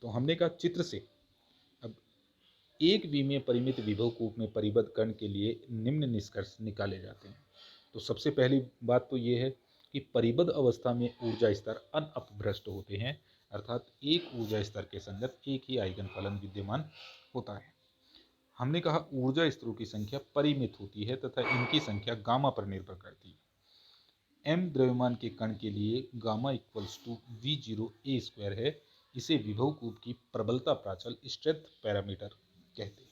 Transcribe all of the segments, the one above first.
तो हमने कहा चित्र से अब एक विमीय परिमित विभव कूप में परिबद्ध कण के लिए निम्न निष्कर्ष निकाले जाते हैं। तो सबसे पहली बात तो ये है कि परिबद्ध अवस्था में ऊर्जा स्तर अनअपभ्रष्ट होते हैं, अर्थात एक ऊर्जा स्तर के संगत एक ही आइगन फलन विद्यमान होता है। हमने कहा ऊर्जा स्तरों की संख्या परिमित होती है तथा इनकी संख्या गामा पर निर्भर करती है। m द्रव्यमान के कण के लिए gamma equals to V zero A square है। इसे विभव कूप की प्रबलता प्राचल स्ट्रेंथ पैरामीटर कहते हैं।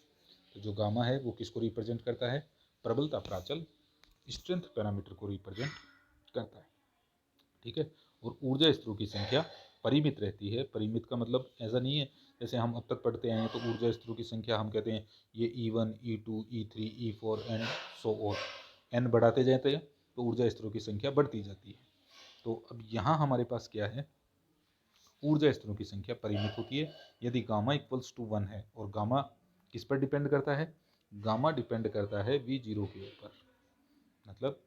तो जो गामा है वो किसको रिप्रेजेंट करता है? प्रबलता प्राचल स्ट्रेंथ पैरामीटर को रिप्रेजेंट करता है। ठीक है। और ऊर्जा स्तरों की संख्या परिमित रहती है। परिमित का मतलब ऐसा नहीं है जैसे हम अब तक पढ़ते आए हैं तो ऊर्जा स्तरों की संख्या हम कहते हैं ये E1 E2 E3 E4 and so on, n बढ़ाते जाते हैं तो ऊर्जा स्तरों की संख्या बढ़ती जाती है। तो अब यहाँ हमारे पास क्या है? ऊर्जा स्तरों की संख्या परिमित होती है यदि गामा इक्वल्स टू 1 है। और गामा किस पर डिपेंड करता है? गामा डिपेंड करता है वी जीरो के ऊपर, मतलब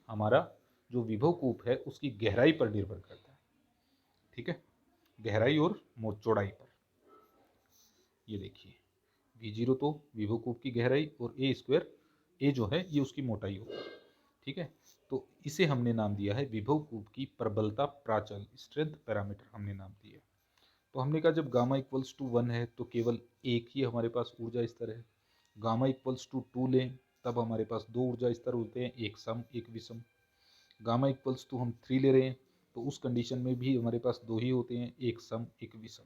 हमारा जो विभव कूप है उसकी गहराई पर निर्भर करता है। ठीक है, गहराई और चौड़ाई पर। ये देखिए वी जीरो तो विभव कूप की गहराई और ए स्क्वायर, ए जो है ये उसकी मोटाई होगी। ठीक है, तो इसे हमने नाम दिया है विभव कूप की प्रबलता प्राचल, स्ट्रेंथ पैरामीटर हमने नाम दिया। तो हमने कहा जब गामा इक्वल्स टू 1 है तो केवल एक ही हमारे पास ऊर्जा स्तर है। गामा इक्वल्स टू 2 लें तब हमारे पास दो ऊर्जा स्तर होते हैं, एक सम एक विषम। गामा इक्वल्स टू हम 3 ले रहे हैं तो उस कंडीशन में भी हमारे पास दो ही होते हैं, एक सम एक विषम।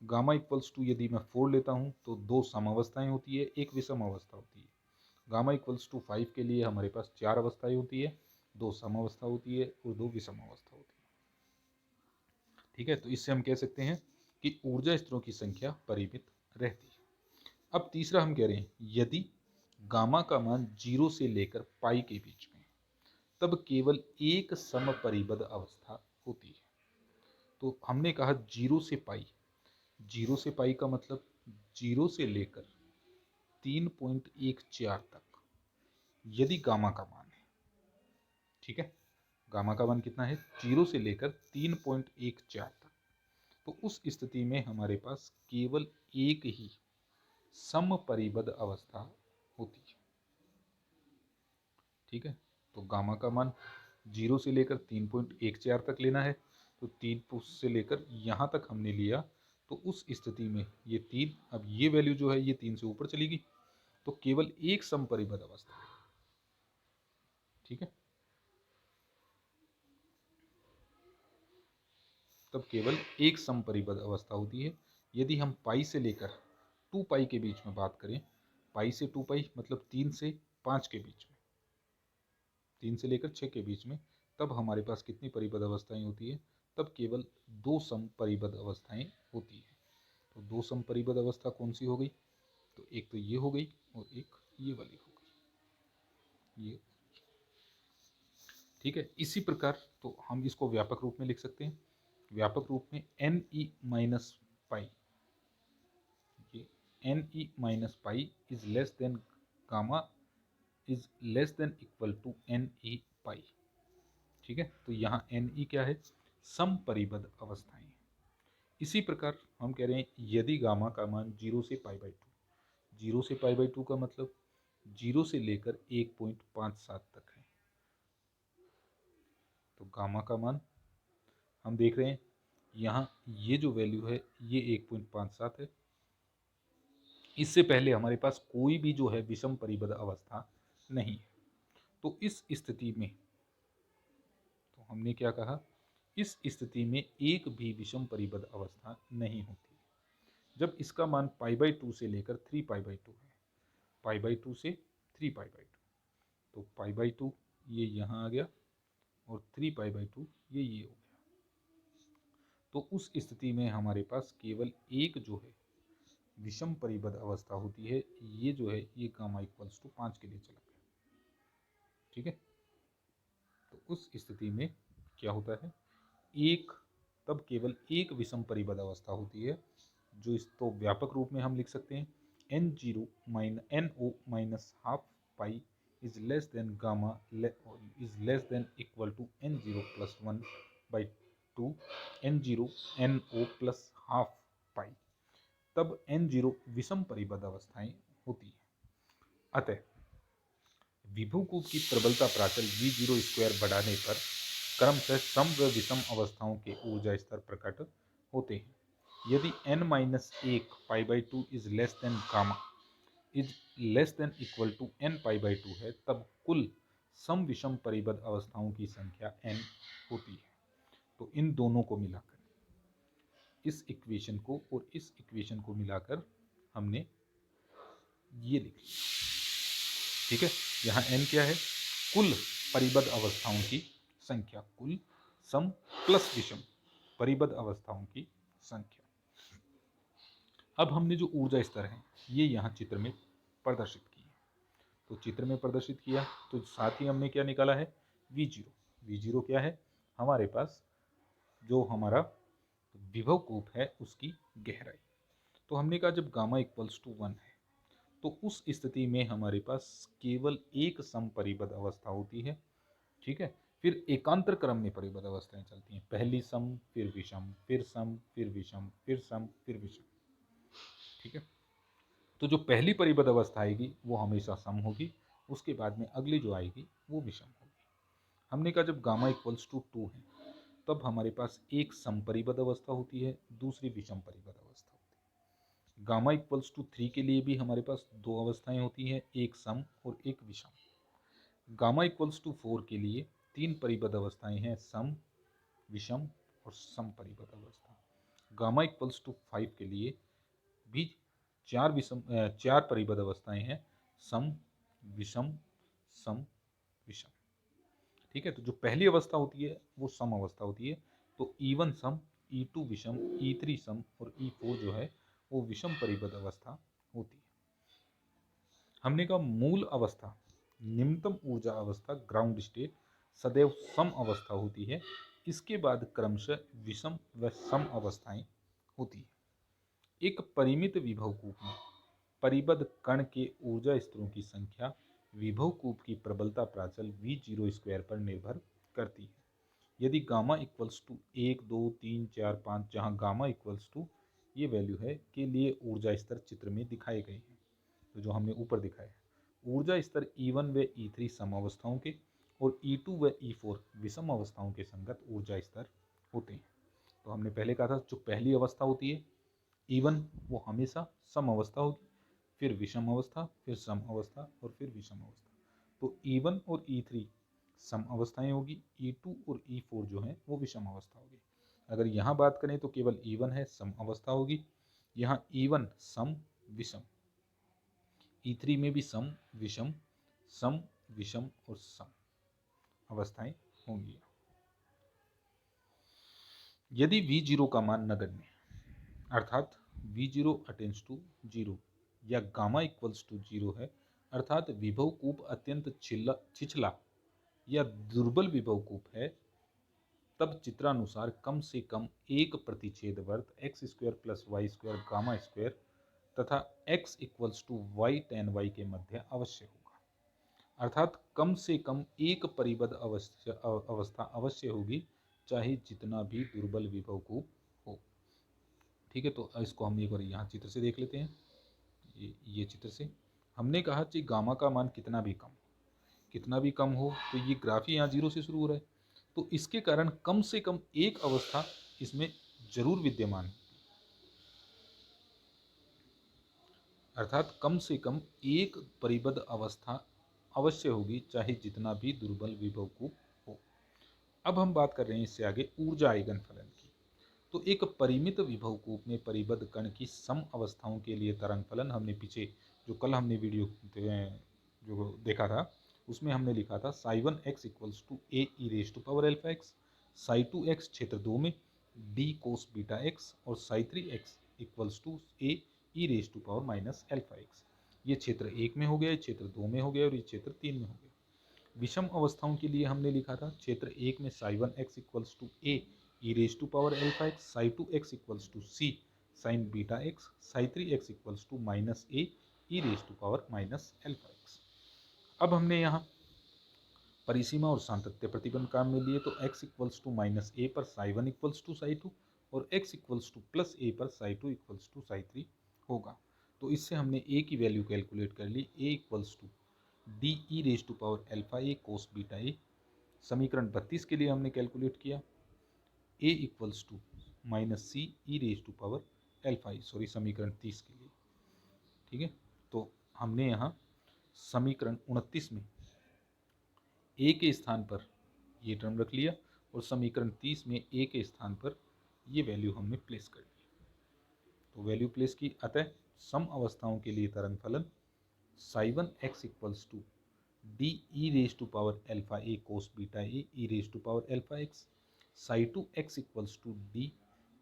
गामा इक्वल्स टू यदि मैं 4 लेता हूँ तो दो सम अवस्थाएं होती है, एक विषम अवस्था होती है। गामा इक्वल्स टू 5 के लिए हमारे पास चार अवस्थाएं होती है, दो सम अवस्था होती है और दो विषम अवस्था होती है। ठीक है, तो इससे हम कह सकते हैं कि ऊर्जा स्तरों की संख्या परिमित रहती है। अब तीसरा हम कह रहे हैं यदि गामा का मान 0 से लेकर पाई के बीच में तब केवल एक समपरिबद्ध अवस्था होती है। तो हमने कहा 0 से पाई, 0 से पाई का मतलब 0 से लेकर 3.14 तक यदि गामा का मान है। ठीक है, गामा का मान कितना है? 0 से लेकर 3.14 तक। तो उस स्थिति में हमारे पास केवल एक ही समपरिबद्ध अवस्था होती है। ठीक है, तो गामा का मान 0 से लेकर 3.14 तक लेना है। तो 3 से लेकर यहाँ तक हमने लिया, तो उस स्थिति में ये 3, अब ये वैल्यू जो है ये 3 से ऊपर चली गई तो केवल एक समपरिबद्ध अवस्था है। ठीक है, तब केवल एक समपरिबद्ध अवस्था होती है। यदि हम पाई से लेकर 2 पाई के बीच में बात करें, पाई से 2 पाई मतलब 3 से 5 के बीच में, 3 से लेकर 6 के बीच में, तब हमारे पास कितनी परिबद्ध अवस्थाएं होती है? तब केवल दो समपरिबद्ध अवस्थाएं होती है। तो दो समपरिबद्ध अवस्था कौन सी हो गई? तो एक तो ये हो गई और एक ये वाली हो गई, ये। ठीक है, इसी प्रकार तो हम इसको व्यापक रूप में लिख सकते हैं। व्यापक रूप में एन ई माइनस पाई, ये n e minus pi is less than gamma is less than equal to n e pi. ठीक है, तो यहाँ एन ई क्या है? समपरिबद्ध अवस्थाएं। इसी प्रकार हम कह रहे हैं यदि गामा का मान 0 से पाई बाई 2, 0 से पाई बाई 2 का मतलब 0 से लेकर 1.57 तक है। तो गामा का मान हम देख रहे हैं यहाँ ये जो वैल्यू है ये 1.57 है। इससे पहले हमारे पास कोई भी जो है विषम परिबद्ध अवस्था नहीं है। तो इस स्थिति में तो हमने क्या कहा? इस स्थिति में एक भी विषम परिबद्ध अवस्था नहीं होती जब इसका मान पाई बाई 2 से लेकर 3 पाई बाई 2 है। पाई बाई 2 से 3 पाई बाई 2, तो पाई बाई 2 ये यहाँ आ गया और 3 पाई बाई 2 ये हो गया। तो उस स्थिति में हमारे पास केवल एक जो है विषम परिबद्ध अवस्था होती है, ये जो है ये गामा इक्वल्स टू 5 के लिए चला गया। ठीक है, तो उस स्थिति में क्या होता है? एक, तब केवल एक विषम परिबद्ध अवस्था होती है जो इसको व्यापक रूप में हम लिख सकते हैं N zero minus N O minus half pi is less than gamma is less than equal to N zero plus 1 by 2 N zero N O plus half pi, तब n0 विषम परिबद्ध अवस्थाएं होती है। अतः विभव कूप की प्रबलता प्राचल V0 स्क्वायर बढ़ाने पर क्रमशः सम व विषम अवस्थाओं के ऊर्जा स्तर प्रकट होते हैं। यदि n-1 π/2 is less than gamma is less than equal to n π/2 है, तब कुल सम विषम परिबद्ध अवस्थाओं की संख्या n होती है। तो इन दोनों को मिलाकर, इस इक्वेशन को और इस इक्वेशन को मिलाकर हमने ये लिख लिया। ठीक है, यहाँ n क्या है? कुल परिबद्ध अवस्थाओं की संख्या, कुल सम प्लस विषम परिबद्ध अवस्थाओं की संख्या। अब हमने जो ऊर्जा स्तर हैं ये यहाँ चित्र में प्रदर्शित किए। तो चित्र में प्रदर्शित किया तो साथ ही हमने क्या निकाला है? V0। V0 क्या है? हमारे पास जो हमारा विभव कूप है उसकी गहराई। तो हमने कहा जब गामा इक्वल्स टू 1 है तो उस स्थिति में हमारे पास केवल एक सम परिबद्ध अवस्था होती है। ठीक है, फिर एकांतर क्रम में परिबद्ध अवस्थाएं चलती हैं। पहली सम, फिर विषम, फिर सम, फिर विषम, फिर सम, फिर विषम। ठीक है, तो जो पहली परिबद्ध अवस्था आएगी वो हमेशा सम होगी, उसके बाद में अगली जो आएगी वो विषम होगी। हमने कहा जब गामा इक्वल्स टू 2 है तब हमारे पास एक सम परिबद्ध अवस्था होती है, दूसरी विषम परिबद्ध अवस्था होती है। गामा इक्वल्स टू 3 के लिए भी हमारे पास दो अवस्थाएं होती हैं, एक सम और एक विषम। गामा इक्वल्स टू 4 के लिए तीन परिबद्ध अवस्थाएं हैं, सम, विषम और सम परिबद्ध अवस्था। गामा इक्वल्स टू 5 के लिए भी चार परिबद्ध अवस्थाएं हैं, सम, विषम, सम, विषम। ठीक है, तो जो पहली अवस्था होती है वो सम अवस्था होती है। तो E1 सम, E2 विषम, E3 सम और E4 जो है वो विषम परिबद्ध अवस्था होती है। हमने कहा मूल अवस्था, निम्नतम ऊर्जा अवस्था ग्राउंड स्टेट सदैव सम अवस्था होती है। इसके बाद क्रमशः विषम व सम अवस्थाएं होती है। एक परिमित विभव कूप में परिबद्ध कण के ऊर्जा स्तरों की संख्या विभव कूप की प्रबलता प्राचल V0 स्क्वायर पर निर्भर करती है। यदि गामा इक्वल्स टू 1, 2, 3, 4, 5, जहाँ गामा इक्वल्स टू ये वैल्यू है के लिए ऊर्जा स्तर चित्र में दिखाए गए हैं। तो जो हमने ऊपर दिखाया है ऊर्जा स्तर E1 व E3 सम अवस्थाओं के और E2 व E4 विषम अवस्थाओं के संगत ऊर्जा स्तर होते हैं। तो हमने पहले कहा था जो पहली अवस्था होती है E1 वो हमेशा सम अवस्था होगी, फिर विषम अवस्था, फिर सम अवस्था और फिर विषम अवस्था। तो E1 और E3 सम अवस्थाएं होगी, E2 और E4 जो है वो विषम अवस्था होगी। अगर यहाँ बात करें तो केवल E1 है सम अवस्था होगी, यहाँ E1 सम विषम, E3 में भी सम विषम, सम विषम और सम अवस्थाएं होंगी। यदि V0 का मान नगण्य अर्थात V0 अटेंड्स टू 0 या गामा इक्वल्स टू 0 है अर्थात विभव कूप अत्यंत छिछला या दुर्बल विभव कूप है, तब चित्रानुसार कम से कम एक प्रतिच्छेद वर्त x square plus Y square gamma square तथा x equals to Y tan Y के मध्य अवश्य होगा। अर्थात कम से कम एक परिबद्ध अवस्था अवश्य होगी, चाहे जितना भी दुर्बल विभव कूप हो। ठीक है, तो इसको हम एक बार यहाँ चित्र से देख लेते हैं। ये चित्र से हमने कहा कि गामा का मान कितना भी कम हो तो ये ग्राफ यहाँ 0 से शुरू हो रहा है, तो इसके कारण कम से कम एक अवस्था इसमें जरूर विद्यमान है। अर्थात कम से कम एक परिबद्ध अवस्था अवश्य होगी, चाहे जितना भी दुर्बल विभव कूप हो। अब हम बात कर रहे हैं इससे आगे ऊर्जा आइगन फलन की। तो एक परिमित विभव कूप में परिबद्ध कण की सम अवस्थाओं के लिए तरंग फलन हमने पीछे जो कल हमने वीडियो जो देखा था उसमें हमने लिखा था psi 1 x equals to A E raise to power alpha X, psi 2 x क्षेत्र 2 में डी कोस बीटा एक्स और psi 3 x equals to A E raise to power minus alpha X. ये क्षेत्र 1 में हो गया, ये क्षेत्र 2 में हो गया और ये क्षेत्र 3 में हो गया। विषम अवस्थाओं के लिए हमने लिखा था क्षेत्र 1 में psi 1 x equals to A E raise to power alpha X, psi 2 x equals to C sine beta X, psi 3 x equals to minus A E raise to power minus alpha X. अब हमने यहाँ परिसीमा और सातत्य प्रतिबंध काम में लिए तो x equals to minus A पर साई 1 इक्वल्स टू साई 2 और x equals to plus A पर psi two equals to psi three होगा। तो इससे हमने a की वैल्यू कैलकुलेट कर ली, a equals to D E raise to power alpha A cos beta A. समीकरण 32 के लिए हमने कैलकुलेट किया a equals to minus C E raise to power alpha A, sorry समीकरण 30 के लिए। ठीक है, तो हमने यहाँ समीकरण 29 में a के स्थान पर ये टर्म रख लिया और समीकरण 30 में a के स्थान पर ये वैल्यू हमने प्लेस कर दी। तो वैल्यू प्लेस की, अतः सम अवस्थाओं के लिए तरंग फलन psi one X equals to D E raise to power alpha A cos beta A E raise to power alpha X, psi two X equals to D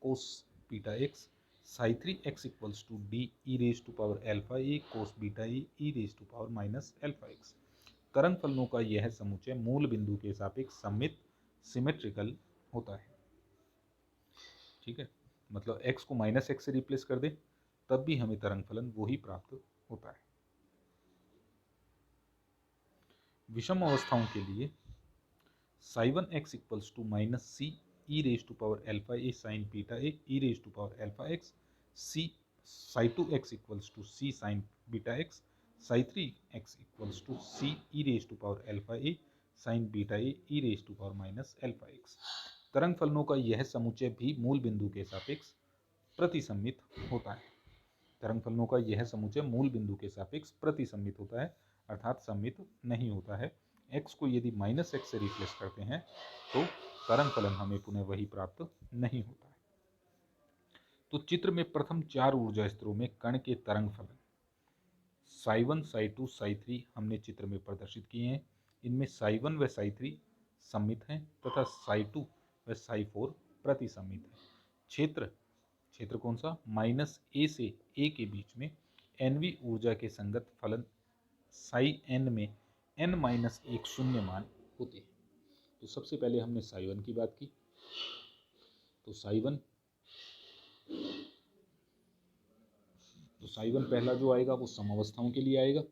cos beta X, psi three X equals to D E raise to power alpha A cos beta A E raise to power minus alpha X. तरंग फलनों का यह समुच्चय मूल बिंदु के सापेक्ष सममित सिमेट्रिकल होता है। ठीक है, मतलब x को माइनस एक्स से रिप्लेस कर दे तब भी हमें तरंग फलन वो ही प्राप्त होता है। विषम अवस्थाओं के लिए psi one X equals to minus C E raise to power alpha A sine beta A E raise to power alpha X, C psi two X equals to C sine beta X, psi three X equals to C E raise to power alpha A sine beta A E raise to power minus alpha X. तरंग फलनों का यह समुच्चय भी मूल बिंदु के सापेक्ष प्रतिसम्मित होता है। तरंग फलनों का यह समुच्चय मूल बिंदु के सापेक्ष प्रतिसम्मित होता है, अर्थात सम्मित नहीं होता है। x को यदि माइनस एक्स से रिप्लेस करते हैं तो तरंग फलन हमें पुनः वही प्राप्त नहीं होता है। तो चित्र में प्रथम चार ऊर्जा स्तरों में कण के तरंग फलन psi one Sai to psi three हमने चित्र में प्रदर्शित किए हैं। इनमें साई वन व साई थ्री सम्मित हैं तथा साई टू व साई फोर प्रतिसम्मित है। क्षेत्र क्षेत्र कौन सा, माइनस ए से ए के बीच में एनवी ऊर्जा के संगत फलन साई एन में एन माइनस एक शून्य मान होते हैं। तो सबसे पहले हमने साई वन की बात की, तो साई वन पहला जो आएगा वो समावस्थाओं के लिए आएगा।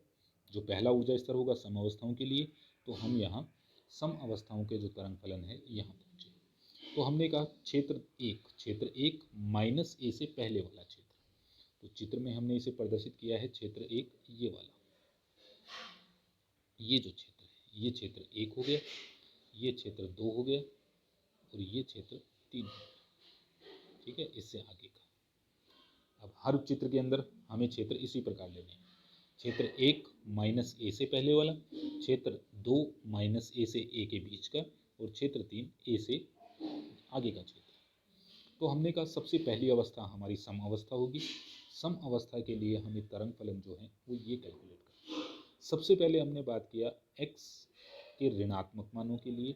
जो पहला ऊर्जा स्तर होगा समावस्थाओं के लिए, तो हम यहाँ सम अवस्थाओं के जो तरंग फलन है यहाँ पहुँचे। तो हमने कहा क्षेत्र एक माइनस ए से पहले वाला क्षेत्र, तो चित्र में हमने इसे प्रदर्शित किया है क्षेत्र एक ये वाला। ये जो क्षेत्र है ये क्षेत्र एक हो गया, ये क्षेत्र दो हो गया और ये क्षेत्र तीन हो गया। ठीक है, इससे आगे का अब हर चित्र के अंदर हमें क्षेत्र इसी प्रकार लेने हैं। क्षेत्र एक माइनस ए से पहले वाला, क्षेत्र दो माइनस ए से ए के बीच का और क्षेत्र तीन ए से आगे का क्षेत्र। तो हमने कहा सबसे पहली अवस्था हमारी सम अवस्था होगी। सम अवस्था के लिए हमें तरंग फलन जो है वो ये कैलकुलेट करना है। सबसे पहले हमने बात किया x के ऋणात्मक मानों के लिए।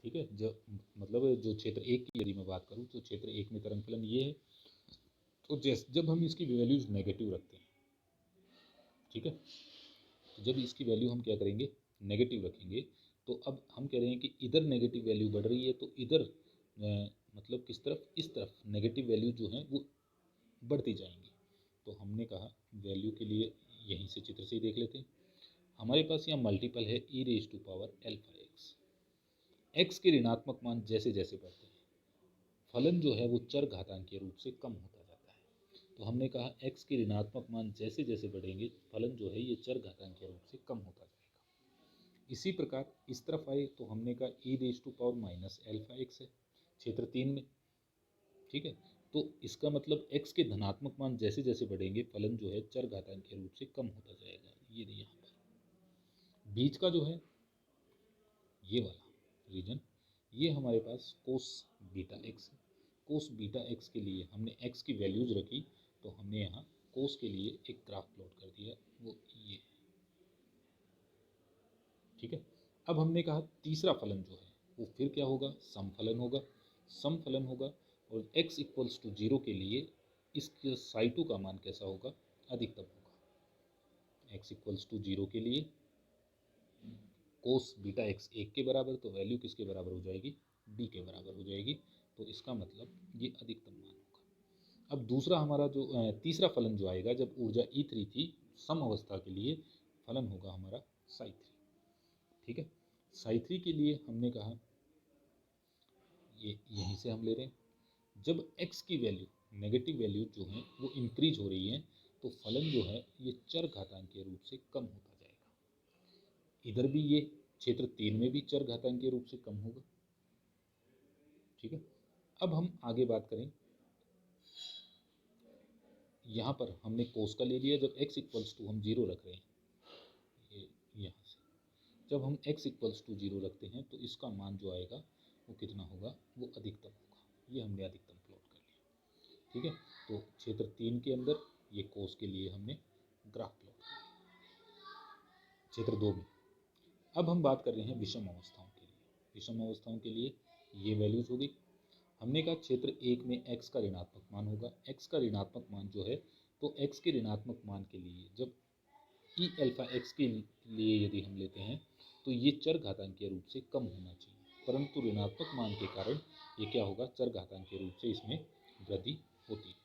ठीक है, जब मतलब जो क्षेत्र एक की यदि मैं बात करूँ तो क्षेत्र एक में तरंग फलन ये है। तो जब हम इसकी वैल्यूज नेगेटिव रखते हैं, ठीक है, तो जब इसकी वैल्यू हम क्या करेंगे नेगेटिव रखेंगे, तो अब हम कह रहे हैं कि इधर नेगेटिव वैल्यू बढ़ रही है तो इधर मतलब किस तरफ, इस तरफ नेगेटिव वैल्यू जो है वो बढ़ती जाएंगी। तो हमने कहा वैल्यू के लिए यहीं से चित्र से ही देख लेते हैं। हमारे पास यहाँ मल्टीपल है e raise to power alpha x. X के ऋणात्मक मान जैसे जैसे बढ़ते हैं फलन जो है वो चर घातांकीय रूप से कम होता जाता है। तो हमने कहा एक्स के ऋणात्मक मान जैसे जैसे बढ़ेंगे फलन जो है ये चर घातांकीय रूप से कम होता जाएगा। इसी प्रकार इस तरफ आए तो हमने कहा e raise to power minus alpha x है क्षेत्र तीन में। ठीक है, तो इसका मतलब x के धनात्मक मान जैसे जैसे बढ़ेंगे फलन जो है चर घातांकीय रूप से कम होता जाएगा। ये यहाँ पर बीच का जो है ये वाला रीजन, ये हमारे पास कोस बीटा x है। कोस बीटा x के लिए हमने x की वैल्यूज रखी, तो हमने यहाँ कोस के लिए एक ग्राफ प्लॉट कर दिया, वो ये है। ठीक है, अब हमने कहा तीसरा फलन जो है वो फिर क्या होगा, सम फलन होगा। सम फलन होगा और x इक्वल्स टू 0 के लिए इसके साई टू का मान कैसा होगा, अधिकतम होगा। x इक्वल्स टू 0 के लिए कोस बीटा x एक के बराबर, तो वैल्यू किसके बराबर हो जाएगी, d के बराबर हो जाएगी। तो इसका मतलब ये अधिकतम मान होगा। अब दूसरा हमारा जो तीसरा फलन जो आएगा जब ऊर्जा E3 थी सम अवस्था के लिए, फलन होगा हमारा साई थ्री। ठीक है, साई थ्री के लिए हमने कहा ये यहीं से हम ले रहे हैं जब x की वैल्यू, नेगेटिव वैल्यू जो है वो इंक्रीज हो रही है, तो फलन जो है ये चर घातांकीय रूप से कम होता जाएगा। इधर भी ये क्षेत्र 3 में भी चर घातांकीय रूप से कम होगा। ठीक है, अब हम आगे बात करें। यहाँ पर हमने कोस का ले लिया, जब x इक्वल्स टू हम 0 रख रहे हैं, ये यहाँ से जब हम x इक्वल्स टू 0 रखते हैं तो इसका मान जो आएगा वो कितना होगा, वो अधिकतम होगा। ये हमने अधिकतम प्लॉट कर लिया। ठीक है, तो क्षेत्र 3 के अंदर ये कोस के लिए हमने ग्राफ प्लॉट कर लिया। क्षेत्र 2 में अब हम बात कर रहे हैं विषम अवस्थाओं के लिए। विषम अवस्थाओं के लिए ये वैल्यूज होगी। हमने कहा क्षेत्र 1 में x का ऋणात्मक मान होगा। x का ऋणात्मक मान जो है, तो x के ऋणात्मक मान के लिए जब ई अल्फा x के लिए यदि हम लेते हैं तो ये चर घातांकीय रूप से कम होना चाहिए, परंतु ऋणात्मक मान के कारण ये क्या होगा, चर घातांकीय रूप से इसमें वृद्धि होती है।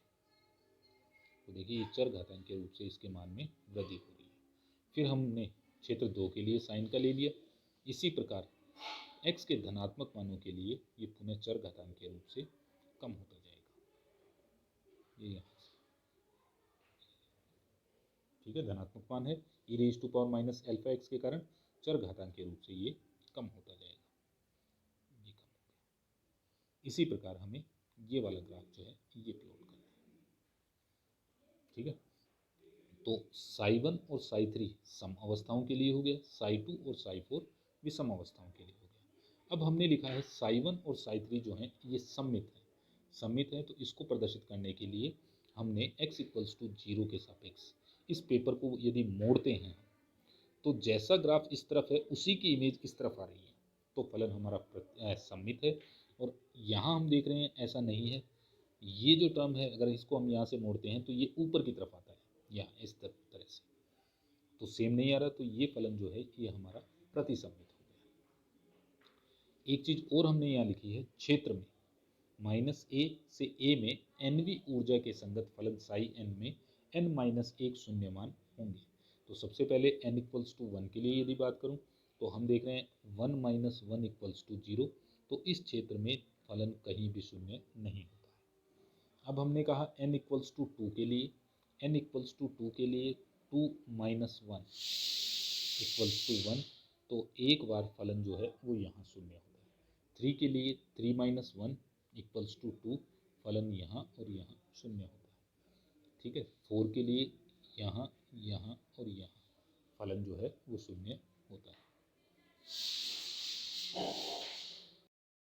तो देखिए ये चर घातांकीय रूप से इसके मान में वृद्धि हो रही है। फिर हमने क्षेत्र 2 के लिए साइन का ले लिया। इसी प्रकार x के धनात्मक मानों के लिए ये पुनः चर घातांकीय रूप से कम होता जाएगा। ये यहाँ से, ठीक है, धनात्मक मान है, e raise to power minus alpha x के कारण चर घातांकीय रूप से ये कम होता जाएगा। ये कम हो गया। इसी प्रकार हमें ये वाला ग्राफ जो है ये प्लॉट करना है। ठीक है, तो साई 1 और साई 3 सम अवस्थाओं के लिए हो गया, साई 2 और साई 4 विषम अवस्थाओं के लिए हो गया। अब हमने लिखा है साई 1 और साई 3 जो हैं ये सममित हैं। सममित है तो इसको प्रदर्शित करने के लिए हमने x इक्वल्स टू 0 के सापेक्ष इस पेपर को यदि मोड़ते हैं तो जैसा ग्राफ इस तरफ है उसी की इमेज इस तरफ आ रही है, तो फलन हमारा सममित है। और यहाँ हम देख रहे हैं ऐसा नहीं है। ये जो टर्म है अगर इसको हम यहाँ से मोड़ते हैं तो ये ऊपर की तरफ आता है, यहाँ इस तरह से, तो सेम नहीं आ रहा, तो ये फलन जो है ये हमारा प्रतिसम्मित हो गया। एक चीज और हमने यहाँ लिखी है, क्षेत्र में -a से a में nवीं ऊर्जा के संगत फलन साई n में n-1 शून्यमान होंगे। तो सबसे पहले n इक्वल्स टू 1 के लिए यदि बात करूं तो हम देख रहे हैं 1 - 1 इक्वल्स टू 0, तो इस क्षेत्र में फलन कहीं भी शून्य नहीं होता है। अब हमने कहा n इक्वल्स टू 2 के लिए, n इक्वल्स टू 2 के लिए 2 - 1 इक्वल्स टू 1, तो एक बार फलन जो है वो यहाँ शून्य होता है। 3 के लिए 3 - 1 इक्वल्स टू 2, फलन यहाँ और यहाँ शून्य होता है। ठीक है, 4 के लिए यहाँ, यहाँ और यहाँ फलन जो है वो शून्य होता है।